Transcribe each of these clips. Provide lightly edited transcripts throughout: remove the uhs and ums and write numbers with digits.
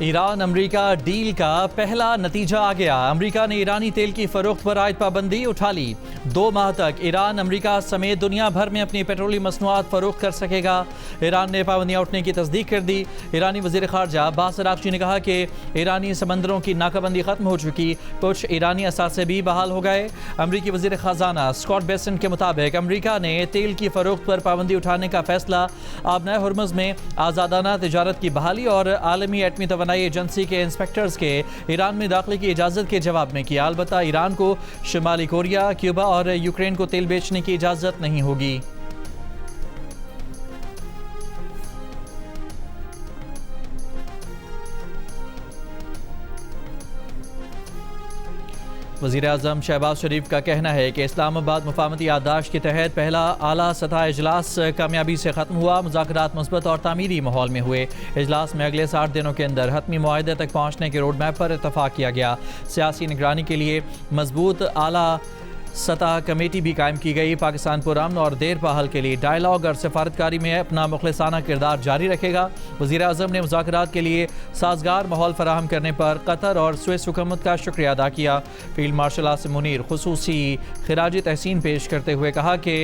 Iran अमरीका deal का पहला नतीजा आ गया। अमरीका ने ईरानी तेल की फरोख्त पर आयद पाबंदी उठा ली। 2 माह तक ईरान अमरीका समेत दुनिया भर में अपनी पेट्रोलियम मसनूआत फरोख्त कर सकेगा। ईरान ने पाबंदियां उठने की तस्दीक कर दी। ईरानी वज़ीर ख़ारजा अब्बास अराग़ची ने कहा कि ईरानी समंदरों की नाकाबंदी खत्म हो चुकी, कुछ ईरानी असासे भी बहाल हो गए। अमरीकी वज़ीर ख़जाना स्कॉट बेसेंट के मुताबिक अमरीका ने तेल की फरोख्त पर पाबंदी उठाने का फैसला आबनाए हुर्मुज़ में आज़ादाना तिजारत की बहाली और आलमी एटमी तवानाई एजेंसी के इंस्पेक्टर्स के ईरान में दाखिले की इजाज़त के जवाब में किया। अलबत्ता ईरान को शुमाली कोरिया, क्यूबा और यूक्रेन को तेल बेचने की इजाज़त नहीं होगी। वज़ीर-ए-आज़म शहबाज शरीफ का कहना है कि इस्लामाबाद मुफाहमती याददाश्त के तहत पहला आला सतह इजलास कामयाबी से ख़त्म हुआ। मुज़ाकरात मुस्बत और तामीरी माहौल में हुए। इजलास में अगले 60 दिनों के अंदर हतमी मुआहदे तक पहुँचने के रोड मैप पर इत्तफाक किया गया। सियासी निगरानी के लिए मजबूत आला सतह कमेटी भी कायम की गई। पाकिस्तान पुरअमन और देर पहल के लिए डायलॉग और सफारतकारी में अपना मुखलिसाना किरदार जारी रखेगा। वज़ीर-ए-आज़म ने मुज़ाकरात के लिए साजगार माहौल फराहम करने पर कतर और स्विस हुकूमत का शुक्रिया अदा किया। फील्ड मार्शल आसिम मुनीर खुसूसी खिराज तहसीन पेश करते हुए कहा कि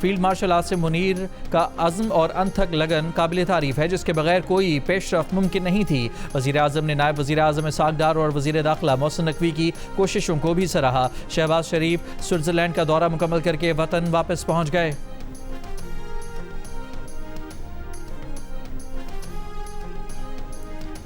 फील्ड मार्शल आसिम मुनीर का अज़्म और अनथक लगन काबिल तारीफ़ है, जिसके बगैर कोई पेशरफ मुमकिन नहीं थी। वज़ीर-ए-आज़म ने नायब वज़ीर-ए-आज़म इसहाक़ डार और वज़ीर दाखिला मोहसिन नकवी की कोशिशों को भी सराहा। शहबाज शरीफ स्विट्ज़रलैंड का दौरा मुकम्मल करके वतन वापस पहुँच गए।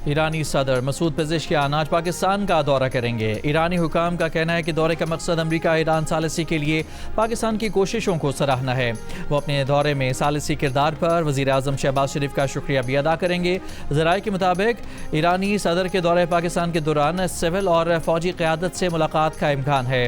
ईरानी सदर मसूद पेज़ेश्कियान आज पाकिस्तान का दौरा करेंगे। ईरानी हुकाम का कहना है कि दौरे का मकसद अमरीका ईरान सालिसी के लिए पाकिस्तान की कोशिशों को सराहना है। वो अपने दौरे में सालिसी किरदार पर वज़ीर-ए-आज़म शहबाज शरीफ का शुक्रिया भी अदा करेंगे। ज़राए के मुताबिक ईरानी सदर के दौरे पाकिस्तान के दौरान सिविल और फ़ौजी क़यादत से मुलाकात का इम्कान है।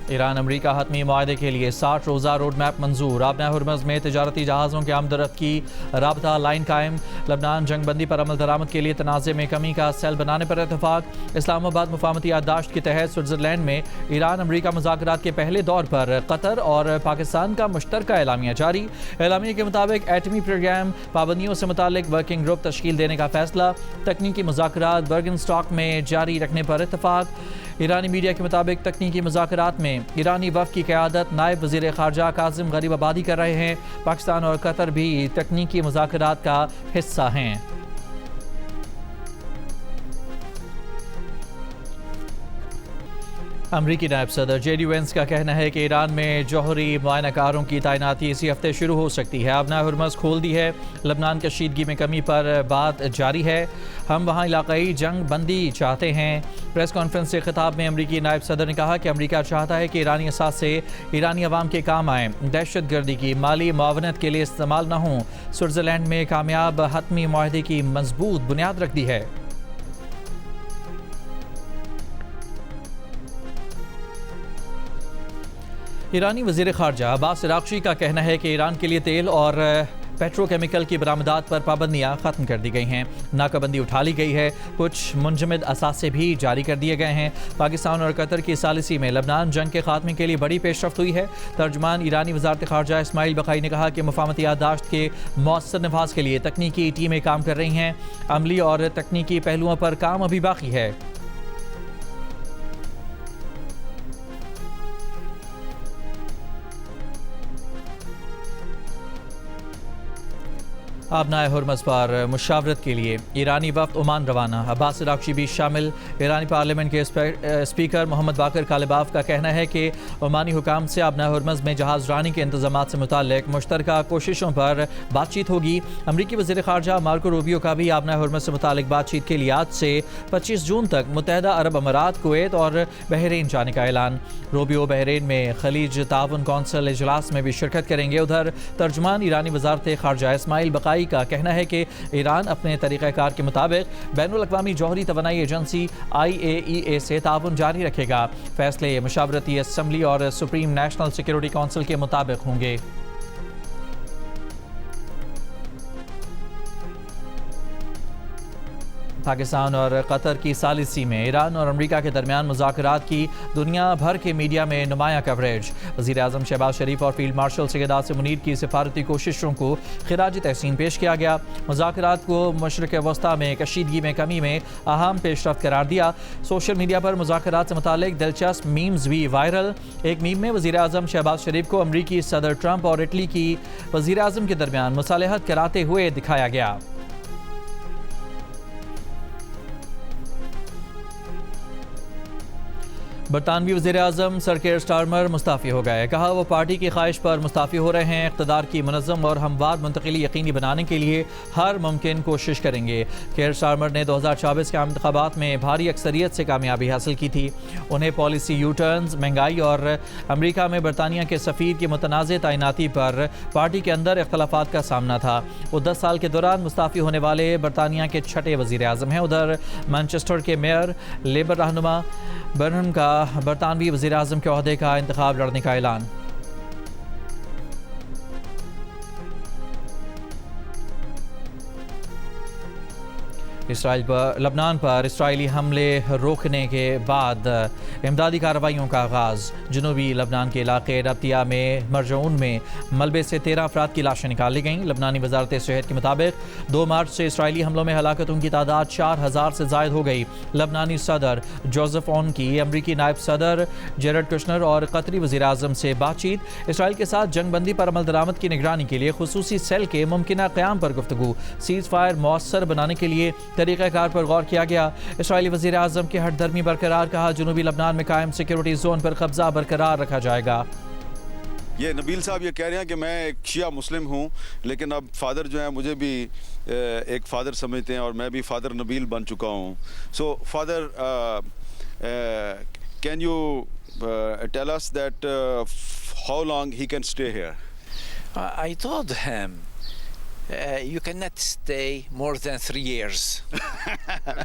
ईरान अमरीका हतमी मुआहदे के लिए 60 रोज़ा रोड मैप मंजूर। आबनाए हुर्मुज़ में तजारती जहाज़ों के आमदरफ्त की राबता लाइन कायम। लबनान जंगबंदी पर अमल दरामद के लिए तनाज़े में कमी का सेल बनाने पर इत्तफाक। इस्लामाबाद मुफाहमती याददाश्त के तहत स्विट्ज़रलैंड में ईरान अमरीका मुज़ाकरात के पहले दौर पर कतर और पाकिस्तान का मुश्तरका एलामिया जारी। एलामिया के मुताबिक एटमी प्रोग्राम पाबंदियों से मुतालिक वर्किंग ग्रुप तश्कील देने का फैसला। तकनीकी मुज़ाकरात बर्गनस्टॉक में जारी रखने पर इत्तफाक। ईरानी मीडिया के मुताबिक तकनीकी मुज़ाकरात में ईरानी वफ़द की क़यादत नायब वज़ीर ख़ारजा काज़िम गरीबाबादी कर रहे हैं। पाकिस्तान और कतर भी तकनीकी मुज़ाकरात का हिस्सा हैं। अमरीकी नायब सदर जे.डी. वेंस का कहना है कि ईरान में जौहरी मुआयनाकारों की तैनाती इसी हफ्ते शुरू हो सकती है। आबनाए हुर्मुज़ खोल दी है। लबनान कशीदगी में कमी पर बात जारी है। हम वहाँ इलाकाई जंग बंदी चाहते हैं। प्रेस कॉन्फ्रेंस से खिताब में अमरीकी नायब सदर ने कहा कि अमरीका चाहता है कि ईरानी असास से ईरानी अवाम के काम आएँ, दहशत गर्दी की माली मुआवनत के लिए इस्तेमाल न हों। स्विट्ज़रलैंड में कामयाब हतमी मुआहदे की मजबूत बुनियाद रख दी है। ईरानी वज़ीर ख़ारजा अब्बास अराग़ची का कहना है कि ईरान के लिए तेल और पेट्रोकेमिकल की बरामदात पर पाबंदियाँ ख़त्म कर दी गई हैं। नाकाबंदी उठा ली गई है। कुछ मुंजमद असासे भी जारी कर दिए गए हैं। पाकिस्तान और कतर की सालिसी में लबनान जंग के खात्मे के लिए बड़ी पेशरफ्त हुई है। तर्जुमान ईरानी वज़ारत ख़ारजा इस्माइल बक़ाई ने कहा कि मुफाहमती याददाश्त के मौसर नफाज के लिए तकनीकी टीमें काम कर रही हैं। अमली और तकनीकी पहलुओं पर काम अभी बाकी है। आबनाए हुर्मुज़ पर मुशावरत के लिए ईरानी वफ़द ओमान रवाना। अब्बास अराग़ची भी शामिल। ईरानी पार्लियामेंट के स्पीकर मोहम्मद बाकर कालिबाफ का कहना है कि ओमानी हुकाम से आबनाए हुर्मुज़ में जहाज़ रानी के इंतज़ामात से मुताल्लिक़ मुश्तरका कोशिशों पर बातचीत होगी। अमरीकी वज़ीर ख़ारजा मार्को रूबियो का भी आबनाए हुर्मुज़ से मुताल्लिक़ बातचीत के लिए आज से 25 जून तक मुत्तहदा अरब अमारात, कुवैत और बहरीन जाने का ऐलान। रूबियो बहरीन में खलीज ताउन कौंसिल इजलास में भी शिरकत करेंगे। उधर तर्जुमान ईरानी वज़ारत ख़ारजा इस्माइल बक़ाई का कहना है कि ईरान अपने तरीक़ाकार के मुताबिक बैनुल-अक़वामी जौहरी तवानाई एजेंसी IAEA से ताउन जारी रखेगा। फैसले मुशावरती असम्बली और सुप्रीम नेशनल सिक्योरिटी काउंसिल के मुताबिक होंगे। पाकिस्तान और कतर की सालिसी में ईरान और अमरीका के दरमियान मुज़ाकरात की दुनिया भर के मीडिया में नुमाया कवरेज। वज़ीर आज़म शहबाज शरीफ और फील्ड मार्शल सैयद आसिम मुनीर की सिफारती कोशिशों को खिराज तहसीन पेश किया गया। मुज़ाकरात को मशरिक़ वस्ता में कशीदगी में कमी में अहम पेशरफ्त करार दिया। सोशल मीडिया पर मुज़ाकरात से मुतालिक दिलचस्प मीम्स भी वायरल। एक मीम में वज़ीर आज़म शहबाज शरीफ को अमरीकी सदर ट्रंप और इटली की वज़ीर आज़म के दरमियान मुसालहत कराते हुए दिखाया गया। बरतानवी वज़ीर-ए-आज़म सर केयर स्टारमर मुस्ताफ़ी हो गए। कहा वो पार्टी की ख्वाहिश पर मुस्ताफ़ी हो रहे हैं। इक़्तिदार की मुनज़्ज़म और हमवार मुंतकिली यकीनी बनाने के लिए हर मुमकिन कोशिश करेंगे। केयर स्टारमर ने 2024 के आम इंतख़ाबात में भारी अक्सरियत से कामयाबी हासिल की थी। उन्हें पॉलिसी यू टर्न्स, महंगाई और अमरीका में बरतानिया के सफ़ीर की मुतनाज़ तैनाती पर पार्टी के अंदर इख्तलाफात का सामना था। वो 10 साल के दौरान मुस्ताफ़ी होने वाले बरतानिया के छठे वज़ीर-ए-आज़म हैं। उधर मैनचेस्टर के मेयर लेबर रहनुमा बर्नम का बरतानवी वज़ीर-ए-आज़म के ओहदे का इंतखाब लड़ने का ऐलान। इसराइल पर लबनान पर इसराइली हमले रोकने के बाद इमदादी कार्रवाइयों का आगाज़। जनूबी लबनान के इलाके रब्तिया में मरजून में मलबे से 13 अफराद की लाशें निकाली गईं। लबनानी वजारत सेहत के मुताबिक 2 मार्च से इसराइली हमलों में हलाकतों की तादाद 4000 से ज़ायद हो गई। लबनानी सदर जोसेफ ऑन की अमरीकी नायब सदर जेरड कुशनर और कतरी वज़ीर-ए-आज़म से बातचीत। इसराइल के साथ जंग बंदी पर अमल दरामद की निगरानी के लिए खुसूसी सेल के मुमकिना क़याम पर गुफ्तगू। सीज़ फायर मौसर बनाने के लिए तरीक़ाकार पर गौर किया गया। इसराइली वज़ीर-ए-आज़म की हठधर्मी बरकरार। कहा जनूबी लबनान में कायम सिक्योरिटी जोन पर कब्जा बरकरार रखा जाएगा। ये नबील साहब ये कह रहे हैं कि मैं एक शिया मुस्लिम हूँ, लेकिन अब फादर जो है मुझे भी एक फ़ादर समझते हैं और मैं भी फ़ादर नबील बन चुका हूँ। So father can you tell us that how long he can stay here? I told him you cannot stay more than 3 years.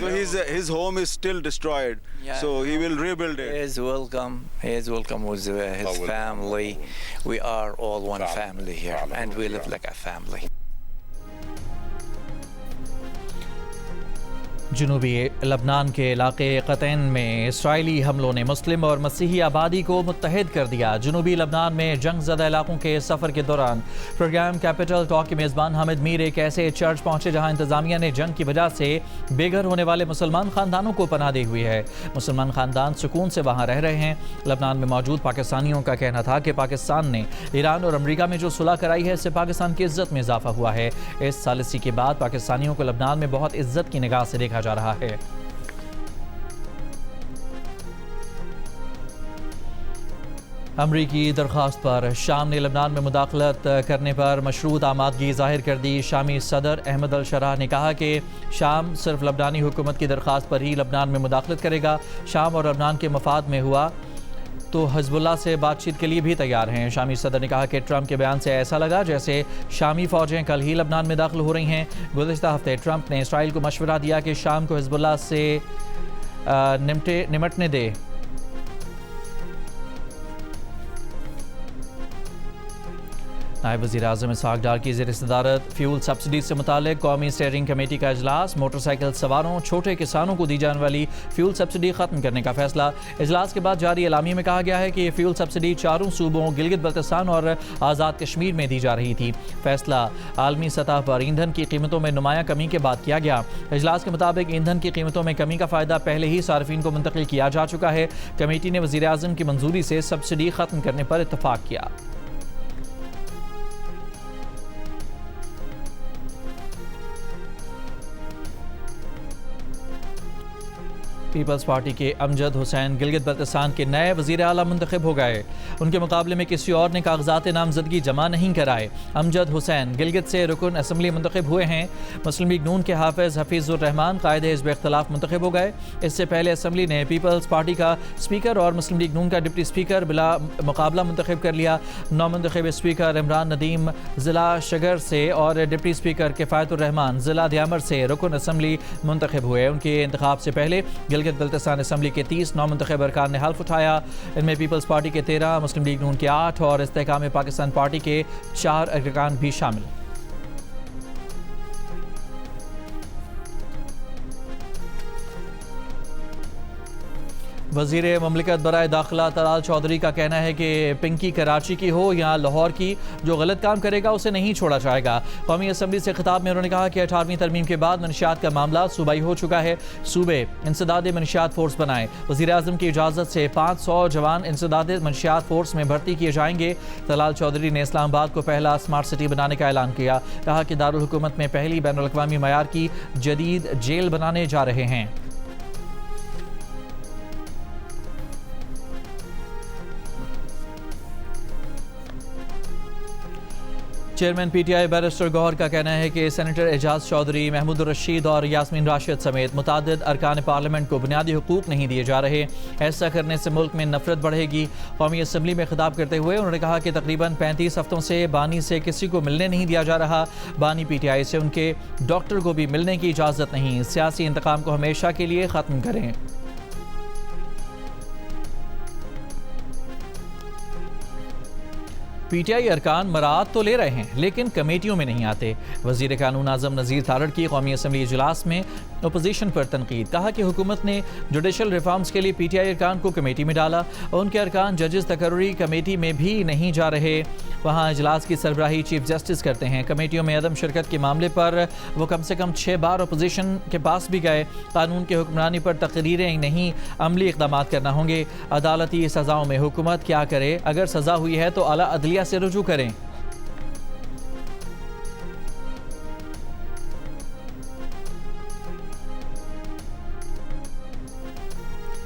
So his home is still destroyed. Yeah. So he will rebuild it. He is welcome. He is welcome with his family. We are all one family here, and we live like a family. जनूबी लबनान के इलाके क़तैन में Israeli हमलों ने मुस्लिम और मसीही आबादी को मुत्तहिद कर दिया। जनूबी लबनान में जंग ज़दा इलाकों के सफ़र के दौरान प्रोग्राम कैपिटल टॉक के मेज़बान हामिद मीर एक ऐसे चर्च पहुँचे जहाँ इंतज़ामिया ने जंग की वजह से बेघर होने वाले मुसलमान ख़ानदानों को पनाह दी हुई है। मुसलमान ख़ानदान सुकून से वहाँ रह रहे हैं। लबनान में मौजूद पाकिस्तानियों का कहना था कि पाकिस्तान ने ईरान और अमरीका में जो सुलह कराई है इससे पाकिस्तान की इज़्ज़त में इजाफा हुआ है। इस सालिसी के बाद पाकिस्तानियों को लबनान में बहुत इज़्ज़त की निगाह से देखा जा रहा है। अमरीकी दरख्वास्त पर शाम ने लबनान में मुदाखलत करने पर मशरूत आमादगी ज़ाहिर कर दी। शामी सदर अहमद अल शराह ने कहा कि शाम सिर्फ लबनानी हुकूमत की दरख्वास्त पर ही लबनान में मुदाखलत करेगा। शाम और लबनान के मफाद में हुआ तो हिज़्बुल्लाह से बातचीत के लिए भी तैयार हैं। शामी सदर ने कहा कि ट्रंप के बयान से ऐसा लगा जैसे शामी फ़ौजें कल ही लबनान में दाखिल हो रही हैं। गुज़िश्ता हफ्ते ट्रंप ने इसराइल को मशवरा दिया कि शाम को हिज़्बुल्लाह से निमटने दे। नायब वज़ीर-ए-आज़म इसहाक़ डार की ज़ेर सदारत फ्यूल सब्सिडी से मुतालिक कौमी स्टीयरिंग कमेटी का इजलास। मोटरसाइकिल सवारों छोटे किसानों को दी जाने वाली फ्यूल सब्सिडी ख़त्म करने का फैसला। इजलास के बाद जारी एलामी में कहा गया है कि ये फ्यूल सब्सिडी चारों सूबों गिलगित बल्तिस्तान और आज़ाद कश्मीर में दी जा रही थी। फैसला आलमी सतह पर ईंधन की कीमतों में नुमाया कमी के बाद किया गया। इजलास के मुताबिक ईंधन की कीमतों में कमी का फ़ायदा पहले ही सार्फिन को मुंतकिल किया जा चुका है। कमेटी ने वज़ीर-ए-आज़म की मंजूरी से सब्सिडी ख़त्म करने पर इत्तफ़ाक़ किया। पीपल्स पार्टी के अमजद हुसैन गिलगित बल्तिस्तान के नए वज़ीर आला मुंतखब हो गए। उनके मुकाबले में किसी और ने कागजात नामजदगी जमा नहीं कराए। अमजद हुसैन गिलगित से रुकन असम्बली मुंतखब हुए हैं। मुस्लिम लीग नून के हाफिज़ हफीज़ुर रहमान कायदे हिज़्ब इख्तिलाफ मुंतखब हो गए। इससे पहले असम्बली ने पीपल्स पार्टी का स्पीकर और मुस्लिम लीग नून का डिप्टी स्पीकर बिला मुकाबला मुंतखब कर लिया। नौमुंतखब स्पीकर इमरान नदीम ज़िला शगर से और डिप्टी स्पीकर किफ़ायतुर रहमान ज़िला दियामर से रुकन असम्बली मुंतखब हुए। उनके इंतखाब से पहले गिलगित बल्तिस्तान असम्बली के 30 नौमुंतखब अरकान ने हल्फ उठाया। इनमें पीपल्स पार्टी के 13, मुस्लिम लीग नून के 8 और इस्तेहकाम पाकिस्तान पार्टी के 4 अरकान भी शामिल। वज़ीर ममलिकत बराए दाखिला तलाल चौधरी का कहना है कि पिंकी कराची की हो या लाहौर की, जो गलत काम करेगा उसे नहीं छोड़ा जाएगा। कौमी असम्बली से खिताब में उन्होंने कहा कि 18वीं तरमीम के बाद मनशियात का मामला सूबाई हो चुका है। सूबे इंसदाद मनशियात फोर्स बनाए। वज़ीर आज़म की इजाज़त से 500 जवान इंसदाद मनशियात फोर्स में भर्ती किए जाएंगे। तलाल चौधरी ने इस्लामाबाद को पहला स्मार्ट सिटी बनाने का ऐलान किया। कहा कि दारुल हुकूमत में पहली बैनुल अक़वामी मयार की जदीद जेल बनाने जा रहे हैं। चेयरमैन पीटीआई बैरिस्टर गौहर का कहना है कि सेनेटर एजाज चौधरी, महमूद रशीद और यास्मीन राशिद समेत मुतादिद अरकान पार्लियामेंट को बुनियादी हुकूक नहीं दिए जा रहे। ऐसा करने से मुल्क में नफरत बढ़ेगी। कौमी असम्बली में खिताब करते हुए उन्होंने कहा कि तकरीबन 35 हफ्तों से बानी से किसी को मिलने नहीं दिया जा रहा। बानी पीटीआई से उनके डॉक्टर को भी मिलने की इजाज़त नहीं। सियासी इंतकाम को हमेशा के लिए ख़त्म करें। पीटीआई अरकान मराद तो ले रहे हैं लेकिन कमेटियों में नहीं आते। वज़ीर कानून आज़म नज़ीर तारड़ की कौमी असम्बली इजलास में अपोजिशन पर तनकीद। कहा कि हुकूमत ने जुडिशल रिफॉर्म्स के लिए पीटीआई अरकान को कमेटी में डाला और उनके अरकान जजेस तकर्री कमेटी में भी नहीं जा रहे। वहाँ इजलास की सरबराही चीफ जस्टिस करते हैं। कमेटियों में अदम शिरकत के मामले पर वो कम से कम 6 बार अपोजिशन के पास भी गए। कानून की हुक्मरानी पर तकरीरें नहीं, अमली इक़दाम करना होंगे। अदालती सज़ाओं में हुकूमत क्या करे? अगर सज़ा हुई है तो आला अदलिया से रुजू करें।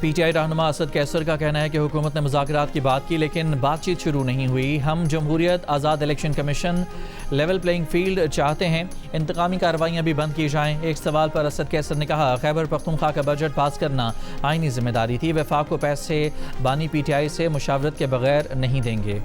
पीटीआई रहनुमा असद कैसर का कहना है कि हुकूमत ने मुज़ाकरात की बात की लेकिन बातचीत शुरू नहीं हुई। हम जमहूरियत, आज़ाद election commission, level playing field चाहते हैं। इंतकामी कार्रवाइयाँ भी बंद की जाएँ। एक सवाल पर असद कैसर ने कहा, खैबर पख्तूनख्वा का बजट पास करना आईनी जिम्मेदारी थी। वफाक को पैसे बानी पीटीआई से मुशावरत के बगैर नहीं देंगे।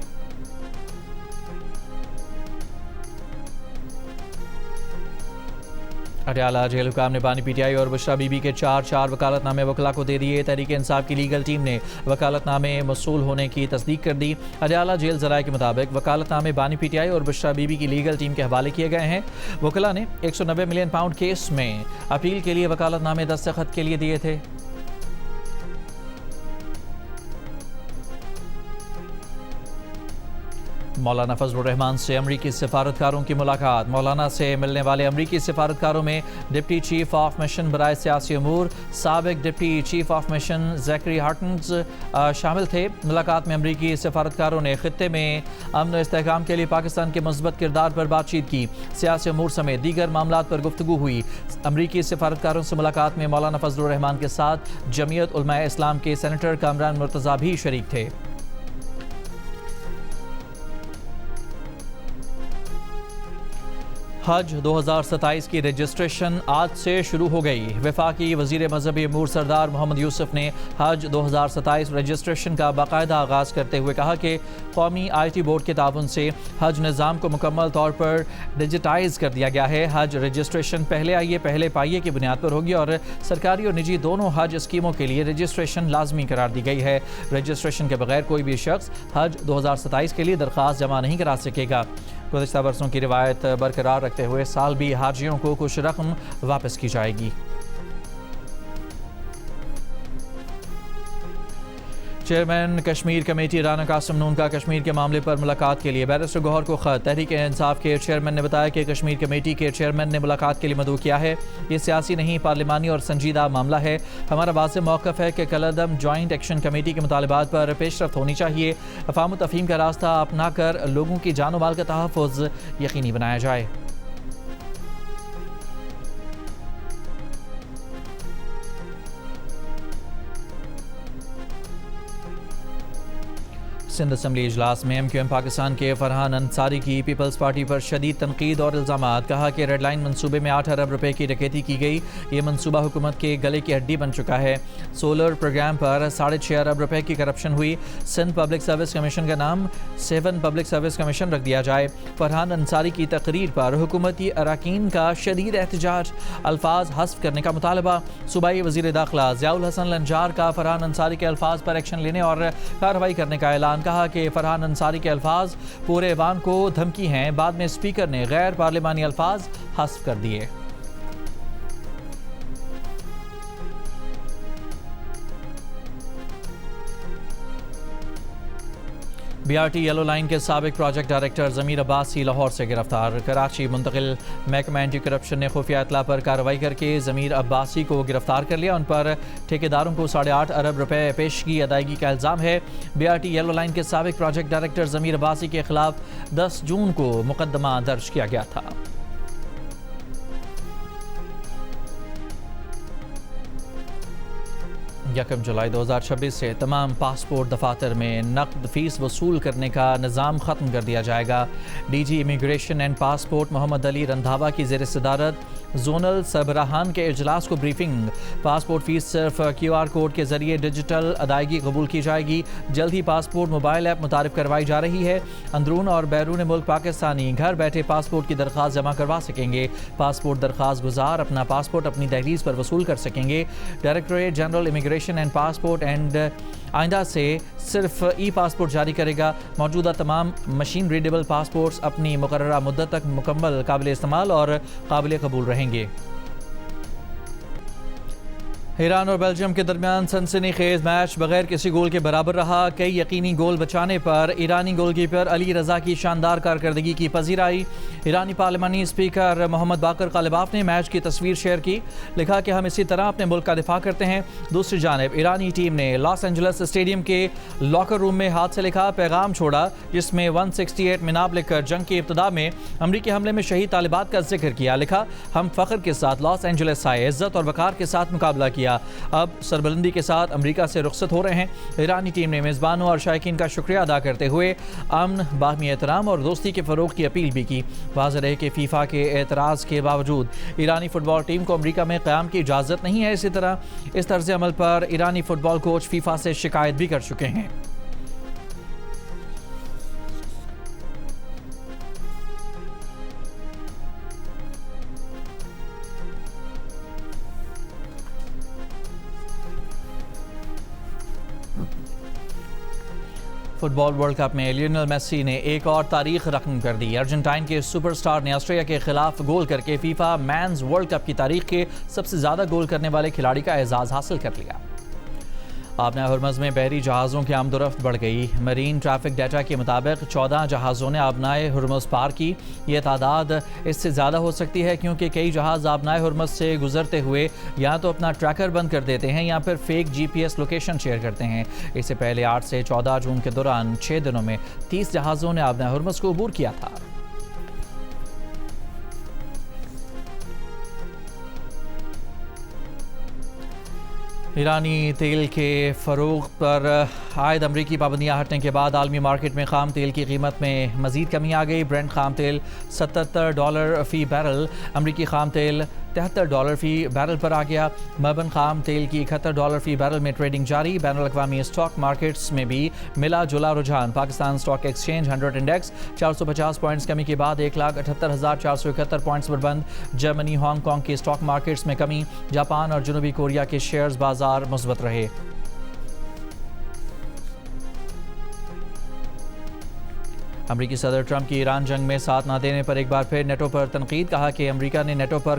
अडयाला जेल हुकाम ने बानी पीटीआई और बुशरा बीबी के 4 वकालतनामे वकला को दे दिए। तहरीक इंसाफ की लीगल टीम ने वकालतनामे मसूल होने की तस्दीक कर दी। अडयाला जेल ज़राए के मुताबिक वकालतनामे बानी पीटीआई और बुशरा बीबी की लीगल टीम के हवाले किए गए हैं। वकला ने 190 मिलियन पाउंड केस में अपील के लिए वकालतनामे दस्तखत के लिए दिए थे। मौलाना फजलुर रहमान से अमरीकी सिफारतकारों की मुलाकात। मौलाना से मिलने वाले अमरीकी सिफारतकारों में डिप्टी चीफ ऑफ मिशन बराए सियासी अमूर साबिक deputy chief of mission Zachary Hartens शामिल थे। मुलाकात में अमरीकी सिफारतकारों ने खित्ते में अमन इस्तेहकाम के लिए पाकिस्तान के मुस्बत किरदार पर बातचीत की। सियासी अमूर समेत दीगर मामलात पर गुफ्तगू हुई। अमरीकी सिफारतकारों से मुलाकात में मौलाना फजलुर रहमान के साथ जमीयत उलमाए इस्लाम के सेनेटर कामरान मुर्तज़ा भी शरीक थे। हज 2027 की रजिस्ट्रेशन आज से शुरू हो गई। वफाकी वज़ीर मजहबी अमूर सरदार मोहम्मद यूसुफ ने हज 2027 रजिस्ट्रेशन का बाकायदा आगाज़ करते हुए कहा कि कौमी IT बोर्ड के ताउन से हज निज़ाम को मुकम्मल तौर पर डिजिटाइज़ कर दिया गया है। हज रजिस्ट्रेशन पहले आइए पहले पाइए की बुनियाद पर होगी और सरकारी और निजी दोनों हज स्कीमों के लिए रजिस्ट्रेशन लाजमी करार दी गई है। रजिस्ट्रेशन के बगैर कोई भी शख्स हज 2027 के लिए दरख्वास्त जमा नहीं करा सकेगा। गुज़श्ता बरसों की रिवायत बरकरार रखते हुए साल भी हाजियों को कुछ रकम वापस की जाएगी। चेयरमैन कश्मीर कमेटी राना कासिम नून का कश्मीर के मामले पर मुलाकात के लिए बैरिस्टर गौहर को ख़त। तहरीक इंसाफ के चेयरमैन ने बताया कि कश्मीर कमेटी के चेयरमैन ने मुलाकात के लिए मदऊ किया है। ये सियासी नहीं, पार्लिमानी और संजीदा मामला है। हमारा वाज़ेह मौक़िफ़ है कि कलअदम जॉइंट एक्शन कमेटी के मुतालबात पर पेशरफ्त होनी चाहिए। अफ़ाम तफ़हीम का रास्ता अपना कर लोगों की जान माल का तहफ़्फ़ुज़ यकीनी बनाया जाए। सिंध असम्बली इजलास में MQM पाकिस्तान के फरहान अंसारी की पीपल्स पार्टी पर शदीद तनकीद और इल्ज़ामात। कहा कि रेड लाइन मनसूबे में 8 अरब रुपए की डकैती की गई। ये मनसूबा हुकूमत के गले की हड्डी बन चुका है। सोलर प्रोग्राम पर 6.5 अरब रुपए की करप्शन हुई। सिंध पब्लिक सर्विस कमीशन का नाम 7 पब्लिक सर्विस कमीशन रख दिया जाए। फरहान अंसारी की तकरीर पर हुकूमती अरकान का शदीद एहतजाज, अल्फाज हस्फ करने का मुतालबा। सूबाई वज़ीर दाखिला ज़ियाउल हसन लंजार का फरहान अंसारी के अल्फाज पर एक्शन लेने और कार्रवाई करने का ऐलान। कहा कि फरहान अंसारी के अल्फाज पूरे ऐवान को धमकी हैं। बाद में स्पीकर ने गैर पार्लिमानी अल्फाज हस्फ कर दिए। BRT येलो लाइन के साबिक प्रोजेक्ट डायरेक्टर ज़मीर अब्बासी लाहौर से गिरफ्तार। कराची मुंतकिल महकमा एंटी करप्शन ने खुफिया इतला पर कार्रवाई करके ज़मीर अब्बासी को गिरफ्तार कर लिया। उन पर ठेकेदारों को 8.5 अरब रुपए पेशगी अदायगी का इल्ज़ाम है। BRT येलो लाइन के साबिक प्रोजेक्ट डायरेक्टर ज़मीर अब्बासी के खिलाफ 10 जून को मुकदमा दर्ज किया गया था। 1 जुलाई 2026 से तमाम पासपोर्ट दफातर में नकद फ़ीस वसूल करने का निज़ाम ख़त्म कर दिया जाएगा। DG immigration and passport Mohammad Ali Randhawa की ज़ेर सदारत जोनल सरबराहान के इजलास को ब्रीफिंग। पासपोर्ट फ़ीस सिर्फ QR कोड के ज़रिए डिजिटल अदायगी कबूल की जाएगी। जल्द ही पासपोर्ट मोबाइल ऐप मुतारिफ करवाई जा रही है। अंदरून और बैरून मुल्क पाकिस्तानी घर बैठे पासपोर्ट की दरख्वास्त जमा करवा सकेंगे। पासपोर्ट दरख्वास्त गुजार अपना पासपोर्ट अपनी दहलीज़ पर वसूल कर सकेंगे। Directorate general immigration and passport and आइंदा से सिर्फ ई-पासपोर्ट जारी करेगा। मौजूदा तमाम मशीन रीडेबल पासपोर्ट्स अपनी मुकर्ररा मुद्दत तक मुकम्मल काबिल इस्तेमाल और काबिल कबूल रहेंगे। ईरान और बेल्जियम के दरमियान सनसनीखेज मैच बगैर किसी गोल के बराबर रहा। कई यकीनी गोल बचाने पर ईरानी गोलकीपर अली रजा की शानदार कारकर्दगी की पजीराई। ईरानी पार्लिमानी स्पीकर मोहम्मद बाकर कालिबाफ ने मैच की तस्वीर शेयर की। लिखा कि हम इसी तरह अपने मुल्क का दिफा करते हैं। दूसरी जानिब ईरानी टीम ने लॉस एंजल्स स्टेडियम के लॉकर रूम में हाथ से लिखा पैगाम छोड़ा, जिसमें 168 मिनाब लिखकर जंग की इब्तदा में अमरीकी हमले में शहीद तालिबात का जिक्र किया। लिखा हम फख्र के साथ लॉस एंजल्स आए, इज्जत और वकार के साथ मुकाबला किया, अब सरबलंदी के साथ अमेरिका से रुखसत हो रहे हैं। ईरानी टीम ने मेज़बानों और शायकीन का शुक्रिया अदा करते हुए अमन, बाहमी एहतराम और दोस्ती के फ़रोग़ की अपील भी की। वाज़ेह रहे कि फीफा के एतराज़ के बावजूद ईरानी फ़ुटबॉल टीम को अमेरिका में क़याम की इजाज़त नहीं है। इसी तरह इस तर्ज़ अमल पर ईरानी फ़ुटबॉल कोच फीफा से शिकायत भी कर चुके हैं। फुटबॉल वर्ल्ड कप में लियोनेल मेसी ने एक और तारीख रकम कर दी। अर्जेंटाइन के सुपरस्टार ने ऑस्ट्रेलिया के खिलाफ गोल करके फीफा मेंस वर्ल्ड कप की तारीख के सबसे ज़्यादा गोल करने वाले खिलाड़ी का एजाज़ हासिल कर लिया। आबना हरमज़ में बहरी जहाज़ों की आमदोरफ्त बढ़ गई। मरीन ट्रैफिक डाटा के मुताबिक 14 जहाज़ों ने आबनाए हरमज़ पार की। यह तादाद इससे ज़्यादा हो सकती है क्योंकि कई जहाज़ आबनाए हरमज़ से गुजरते हुए या तो अपना ट्रैकर बंद कर देते हैं या फिर फेक GPS लोकेशन शेयर करते हैं। इससे पहले 8 से 14 जून के दौरान 6 दिनों में 30 जहाज़ों ने आबनाए हरमज़ को अबूर किया था। ईरानी तेल के फ़रोग़ पर आयद अमरीकी पाबंदियाँ हटने के बाद आलमी मार्केट में ख़ाम तेल की कीमत में मज़ीद कमी आ गई। ब्रेंट ख़ाम तेल $77 फ़ी बैरल, अमरीकी ख़ाम तेल $73 फ़ी बैरल पर आ गया। मर्बन ख़ाम तेल की $71 फ़ी बैरल में ट्रेडिंग जारी। बैनुल-अक़वामी स्टॉक मार्केट्स में भी मिला जुला रुझान। Pakistan stock exchange 100 index 450 points कमी के बाद 1,78,471 पॉइंट्स पर बंद। जर्मनी, हांगकॉन्ग के स्टॉक मार्केट्स में कमी। जापान और जनूबी कोरिया के शेयर्स बाजार मुस्बत रहे। अमरीकी सदर ट्रंप की ईरान जंग में साथ न देने पर एक बार फिर नेटो पर तनकीद। कहा कि अमरीका ने नेटो पर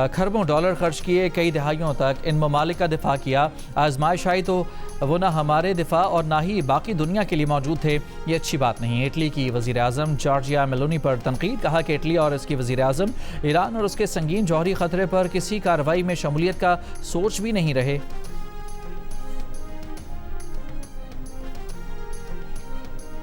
खरबों डॉलर खर्च किए, कई दहाइयों तक इन ममालिक का दिफा किया। आजमाइश आई तो वो ना हमारे दिफा और ना ही बाकी दुनिया के लिए मौजूद थे। ये अच्छी बात नहीं। इटली की वज़ीर आज़म जॉर्जिया मेलोनी पर तनकीद। कहा कि इटली और इसकी वज़ीर आज़म ईरान और उसके संगीन जौहरी ख़तरे पर किसी कार्रवाई में शमूलियत का सोच भी नहीं रहे।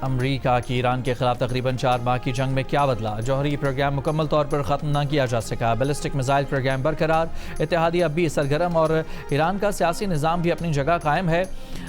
अमरीका की ईरान के खिलाफ तकरीबन 4 माह की जंग में क्या बदला? जौहरी प्रोग्राम मुकम्मल तौर पर ख़त्म न किया जा सका, बैलिस्टिक मिसाइल प्रोग्राम बरकरार, इत्तेहादिया अब भी सरगर्म और ईरान का सियासी निज़ाम भी अपनी जगह कायम है।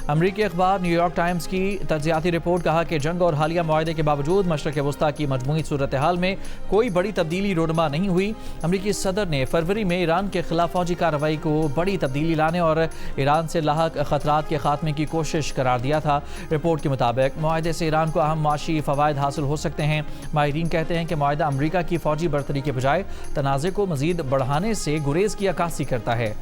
अमरीकी अखबार न्यूयॉर्क टाइम्स की तज्ज़ियाती रिपोर्ट कहा कि जंग और हालिया मुआहदे के बावजूद मशरक़ वस्ता की मजमूई सूरत हाल में कोई बड़ी तब्दीली रोनमा नहीं हुई। अमरीकी सदर ने फरवरी में ईरान के खिलाफ फौजी कार्रवाई को बड़ी तब्दीली लाने और ईरान से लाहक खतरात के खात्मे की कोशिश करार दिया था। रिपोर्ट के मुताबिक मुआहदे से ईरान को अहम माशी फ़वायद हासिल हो सकते हैं। माहिरीन कहते हैं कि मुआहदा अमरीका की फ़ौजी बरतरी के बजाय तनाज़े को मज़ीद बढ़ाने से गुरेज की अक्कासी करता है।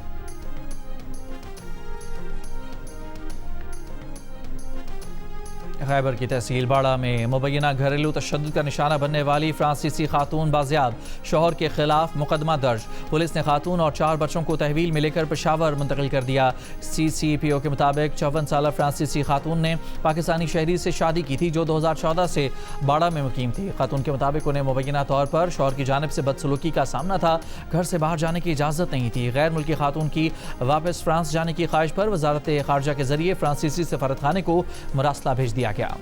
खैबर की तहसील बाड़ा में मुबैना घरेलू तशद्दुद का निशाना बनने वाली फ्रांसीसी खातून बाजियाब, शौहर के खिलाफ मुकदमा दर्ज। पुलिस ने खातून और 4 बच्चों को तहवील में लेकर पेशावर मुंतकिल कर दिया। CCPO के मुताबिक 54 साल फ्रांसीसी खातून ने पाकिस्तानी शहरी से शादी की थी जो 2014 से बाड़ा में मुकीम थी। खातून के मुताबिक उन्हें मुबैना तौर पर शौहर की जानिब से बदसलूकी का सामना था। घर से बाहर जाने की इजाज़त नहीं थी। गैर मुल्की खातून की वापस फ्रांस जाने की ख्वाहिश पर वजारत खारजा के जरिए फ्रांसीसी सफारतखाने को मरासला भेज दिया गया।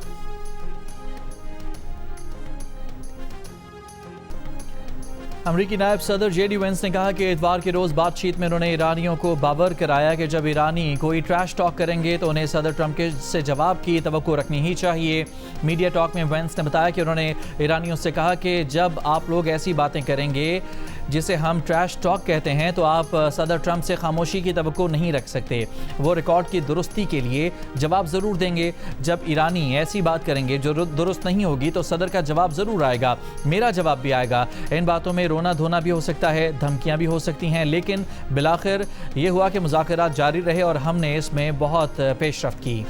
अमरीकी नायब सदर JD वेंस ने कहा कि इतवार के रोज़ बातचीत में उन्होंने ईरानियों को बावर कराया कि जब ईरानी कोई ट्रैश टॉक करेंगे तो उन्हें सदर ट्रंप के से जवाब की तवक्को रखनी ही चाहिए। मीडिया टॉक में वेंस ने बताया कि उन्होंने ईरानियों से कहा कि जब आप लोग ऐसी बातें करेंगे जिसे हम ट्रैश टॉक कहते हैं तो आप सदर ट्रंप से खामोशी की तवक्को नहीं रख सकते। वो रिकॉर्ड की दुरुस्ती के लिए जवाब ज़रूर देंगे। जब ईरानी ऐसी बात करेंगे जो दुरुस्त नहीं होगी तो सदर का जवाब ज़रूर आएगा, मेरा जवाब भी आएगा। इन बातों में रोना धोना भी हो सकता है, धमकियां भी हो सकती हैं, लेकिन बिलाखिर ये हुआ कि मुज़ाकरात जारी रहे और हमने इसमें बहुत पेशरफ्त की।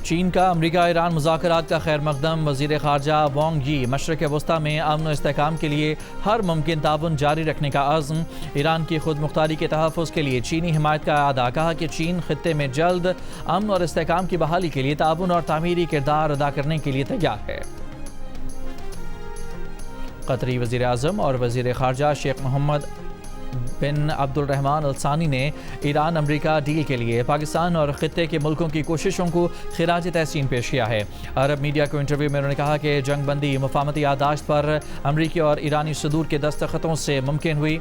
चीन का अमरीका ईरान मुज़ाकरात का खैर मकदम। वज़ीर ख़ारजा वांग यी मशरक़ वस्ता में अमन और इस्तेहकाम के लिए हर मुमकिन ताउन जारी रखने का अज़्म। ईरान की खुद मुख्तारी के तहफ़्फ़ुज़ के लिए चीनी हिमायत का अदा। कहा कि चीन ख़ित्ते में जल्द अमन और इस्तेहकाम की बहाली के लिए ताउन और तामीरी किरदार अदा करने के लिए तैयार है। कतरी वज़ीर आज़म और वज़ीर ख़ारजा शेख मोहम्मद बिन अब्दुलरहमान अल सानी ने ईरान अमरीका डील के लिए पाकिस्तान और ख़ित्ते के मुल्कों की कोशिशों को खिराज तहसीन पेश किया है। अरब मीडिया को इंटरव्यू में उन्होंने कहा कि जंग बंदी मुफाहमती याददाश्त पर अमरीकी और ईरानी सदूर के दस्तखतों से मुमकिन हुई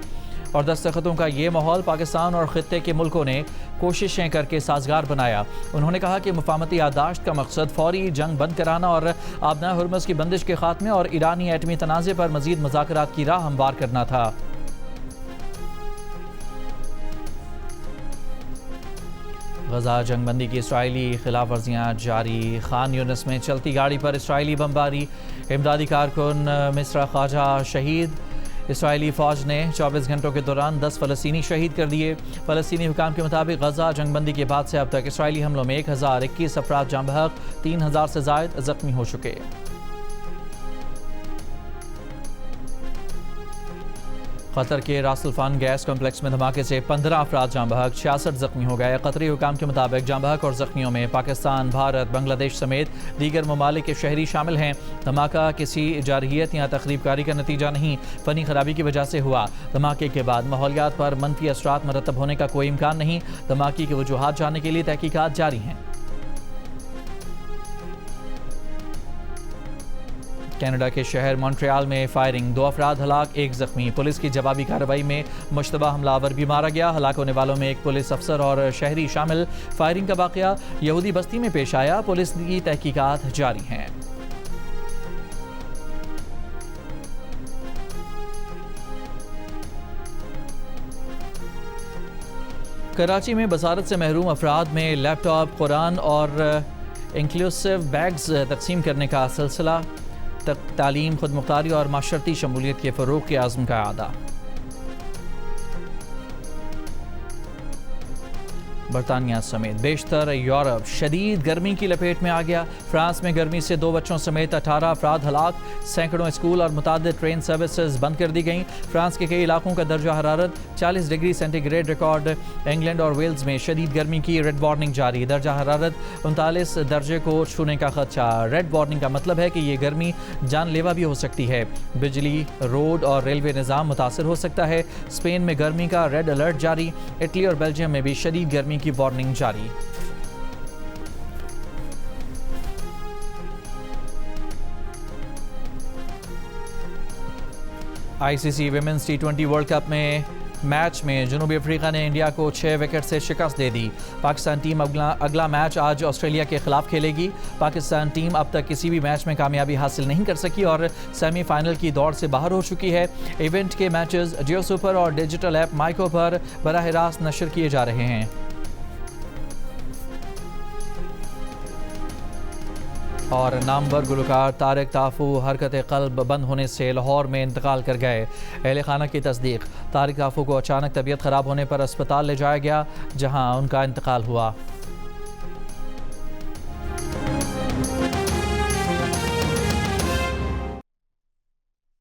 और दस्तखतों का ये माहौल पाकिस्तान और ख़ित्ते के मुल्कों ने कोशिशें करके साजगार बनाया। उन्होंने कहा कि मुफाहमती याददाश्त का मकसद फौरी जंग बंद कराना और आबना हुर्मुज़ की बंदिश के खात्मे और ईरानी एटमी तनाज़े पर मज़ीद मुज़ाकरात की राह हमवार करना था। गजा जंगबंदी की इसराइली खिलाफ वर्जियाँ जारी। खान यूनिस में चलती गाड़ी पर इसराइली बमबारी। इमदादी कारकुन मिस्रा ख्वाजा शहीद। इसराइली फ़ौज ने 24 घंटों के दौरान 10 फ़लस्तीनी शहीद कर दिए। फ़लस्तीनी हुकाम के मुताबिक गजा जंगबंदी के बाद से अब तक इसराइली हमलों में 1021 अफराद जाँ बहक, 3000 से ज़ायद ज़ख्मी हो चुके। कतर के रासल्फान गैस कॉम्प्लेक्स में धमाके से 15 अफराद जाँ बहक, 66 ज़ख्मी हो गए। कतरी हुकाम के मुताबिक जाँ बहक और ज़ख्मियों में पाकिस्तान, भारत, बांग्लादेश समेत दीगर ममालिक के शहरी शामिल हैं। धमाका किसी जारहियत या तखरीबकारी का नतीजा नहीं, फ़नी खराबी की वजह से हुआ। धमाके के बाद माहौलियात पर मनफी असरात मरतब होने का कोई इम्कान नहीं। धमाके की वजूहात जानने के लिए तहकीकात जारी हैं। कनाडा के शहर मॉन्ट्रियल में फायरिंग, 2 अफराद हलाक, 1 ज़ख्मी। पुलिस की जवाबी कार्रवाई में मुश्तबा हमलावर भी मारा गया। हलाक होने वालों में 1 पुलिस अफसर और शहरी शामिल। फायरिंग का वाक़या यहूदी बस्ती में पेश आया। पुलिस की तहकीकात जारी हैं। कराची में बसारत से महरूम अफराद में लैपटॉप, कुरान और इंक्लूसिव बैग्स तकसीम करने का सिलसिला। तालीम, खुद मुख्तारी और माशरती शमूलियत के फ़रोग़ के आज़म का आदा। बरतानिया समेत बेशतर यूरोप शदीद गर्मी की लपेट में आ गया। फ्रांस में गर्मी से 2 बच्चों समेत 18 अफराद हलाक, सैकड़ों स्कूल और मुतादिद ट्रेन सर्विसेज बंद कर दी गई। फ्रांस के कई इलाकों का दर्जा हरारत 40 डिग्री सेंटीग्रेड रिकॉर्ड। इंग्लैंड और वेल्स में शदीद गर्मी की रेड वार्निंग जारी, दर्जा हरारत 39 दर्जे को छूने का खदशा। रेड वार्निंग का मतलब है कि ये गर्मी जानलेवा भी हो सकती है। बिजली, रोड और रेलवे निज़ाम मुतासर हो सकता है। स्पेन में गर्मी का रेड अलर्ट जारी। इटली और बेल्जियम में भी शदीद गर्मी की वार्निंग जारी। ICC women's T20 world cup में मैच में जनूबी अफ्रीका ने इंडिया को 6 विकेट से शिकस्त दे दी। पाकिस्तान टीम अगला मैच आज ऑस्ट्रेलिया के खिलाफ खेलेगी। पाकिस्तान टीम अब तक किसी भी मैच में कामयाबी हासिल नहीं कर सकी और सेमीफाइनल की दौड़ से बाहर हो चुकी है। इवेंट के मैचेस जियो सुपर और डिजिटल ऐप माइको पर बराह रास्त नशर किए जा रहे हैं। और नामवर गुलकार तारिक ताफू हरकत क़ल्ब बंद होने से लाहौर में इंतकाल कर गए। अहले खाना की तस्दीक, तारिक ताफू को अचानक तबीयत ख़राब होने पर अस्पताल ले जाया गया, जहां उनका इंतकाल हुआ।